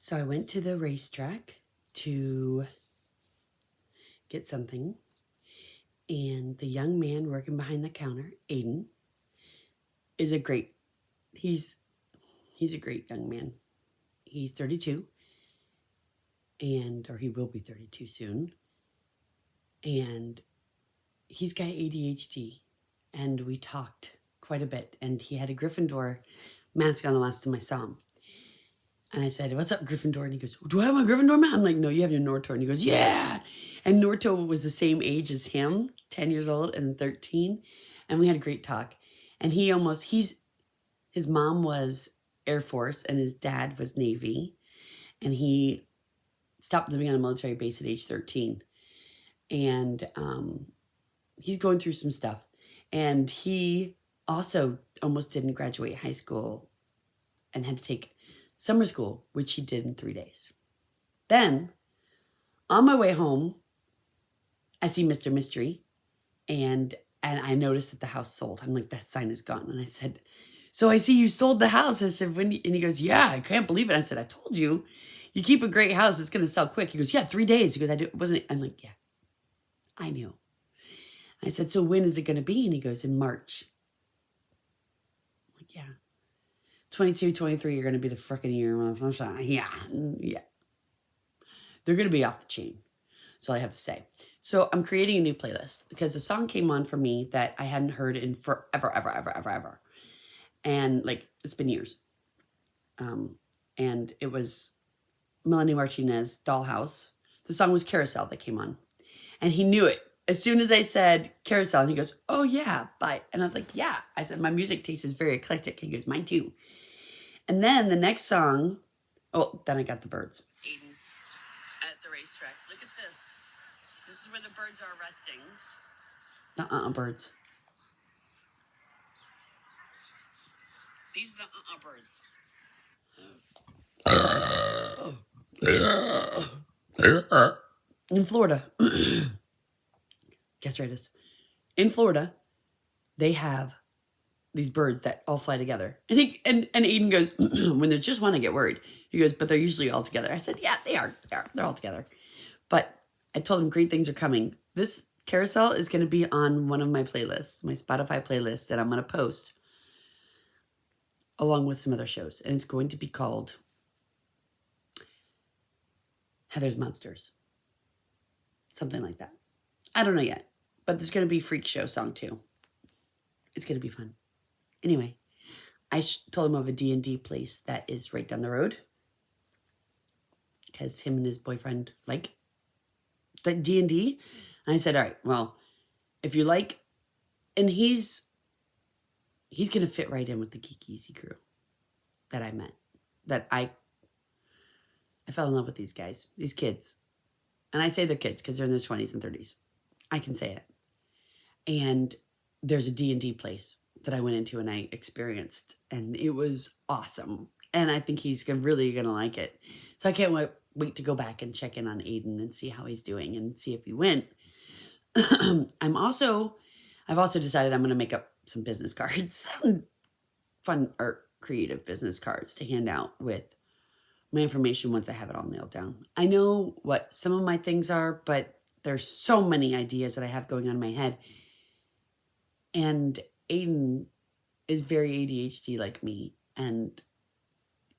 So I went to the racetrack to get something, and the young man working behind the counter, Aiden, is a great, he's a great young man. He's 32, or he will be 32 soon, and he's got ADHD, and we talked quite a bit, and he had a Gryffindor mask on the last time I saw him. And I said, "What's up, Gryffindor?" And he goes, "Do I have my Gryffindor mask?" I'm like, "No, you have your Norto." And he goes, "Yeah." And Norto was the same age as him, 10 years old and 13. And we had a great talk. And his mom was Air Force and his dad was Navy. And he stopped living on a military base at age 13. And he's going through some stuff. And he also almost didn't graduate high school and had to take summer school, which he did in 3 days. Then, on my way home, I see Mr. Mystery, and I noticed that the house sold. I'm like, that sign is gone. And I said, "So I see you sold the house." I said, "When?" And he goes, "Yeah, I can't believe it." I said, "I told you, you keep a great house, it's going to sell quick." He goes, "Yeah, 3 days." He goes, wasn't. I'm like, "Yeah, I knew." I said, "So when is it going to be?" And he goes, "In March." I'm like, "Yeah. 22, 23 are going to be the frickin' year." I'm like, yeah. They're going to be off the chain. That's all I have to say. So I'm creating a new playlist because the song came on for me that I hadn't heard in forever, ever. And like, it's been years. And it was Melanie Martinez, Dollhouse. The song was Carousel that came on. And he knew it. As soon as I said Carousel, and he goes, "Oh yeah, bye." And I was like, "Yeah." I said, "My music taste is very eclectic." He goes, "Mine too." And then the next song, then I got the birds. Aiden at the racetrack. Look at this. This is where the birds are resting. The birds. These are the birds. In Florida. Gastritis. In Florida, they have these birds that all fly together. And Aiden goes, "When there's just one, I get worried." He goes, "But they're usually all together." I said, "Yeah, they are. They're all together." But I told him great things are coming. This Carousel is going to be on one of my playlists, my Spotify playlist that I'm going to post along with some other shows. And it's going to be called Heather's Monsters. Something like that. I don't know yet. But there's going to be a freak show song too. It's going to be fun. Anyway, I told him of a D&D place that is right down the road. Because him and his boyfriend like the D&D. And I said, "All right, well, if you like," and he's going to fit right in with the Geek Easy crew that I met. That I fell in love with these guys, these kids. And I say they're kids because they're in their 20s and 30s. I can say it. And there's a D&D place that I went into and I experienced, and it was awesome. And I think he's really going to like it. So I can't wait to go back and check in on Aiden and see how he's doing and see if he went. I've also decided I'm going to make up some business cards, fun or creative business cards to hand out with my information once I have it all nailed down. I know what some of my things are, but there's so many ideas that I have going on in my head. And Aiden is very ADHD like me. And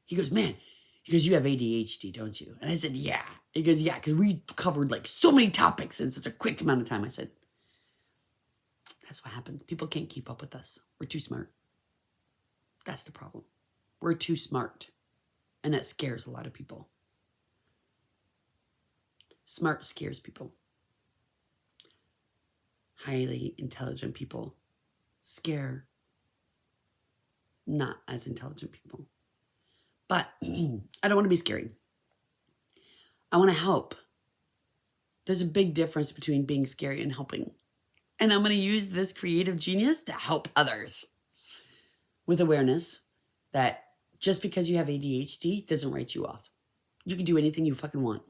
he goes, "Man," he goes, "you have ADHD, don't you?" And I said, "Yeah." He goes, "Yeah, because we covered like so many topics in such a quick amount of time." I said, "That's what happens. People can't keep up with us. We're too smart. That's the problem. We're too smart. And that scares a lot of people. Smart scares people. Highly intelligent people scare not as intelligent people. But I don't want to be scary. I want to help. There's a big difference between being scary and helping. And I'm going to use this creative genius to help others with awareness that just because you have ADHD doesn't write you off. You can do anything you fucking want.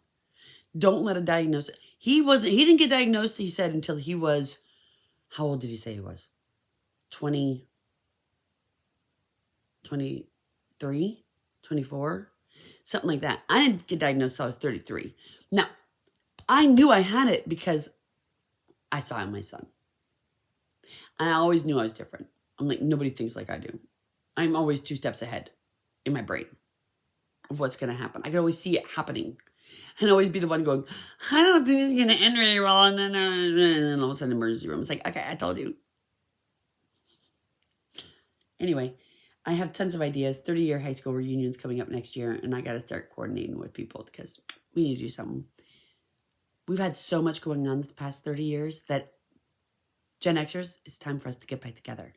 Don't let a diagnosis. He didn't get diagnosed, he said, until he was, how old did he say he was? 20, 23, 24. Something like that. I didn't get diagnosed until I was 33. Now, I knew I had it because I saw it in my son. And I always knew I was different. I'm like, nobody thinks like I do. I'm always 2 steps ahead in my brain of what's going to happen. I can always see it happening. And always be the one going, I don't think this is going to end really well. And then all of a sudden, emergency room. It's like, okay, I told you. Anyway, I have tons of ideas. 30-year high school reunions coming up next year. And I got to start coordinating with people because we need to do something. We've had so much going on this past 30 years that Gen Xers, it's time for us to get back together.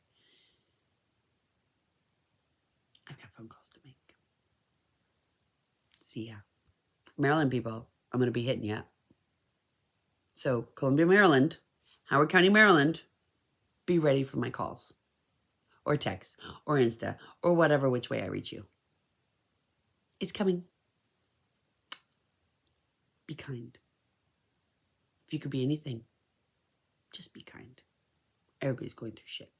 I've got phone calls to make. See ya. Maryland people, I'm going to be hitting you up. So, Columbia, Maryland, Howard County, Maryland, be ready for my calls. Or text, or Insta, or whatever which way I reach you. It's coming. Be kind. If you could be anything, just be kind. Everybody's going through shit.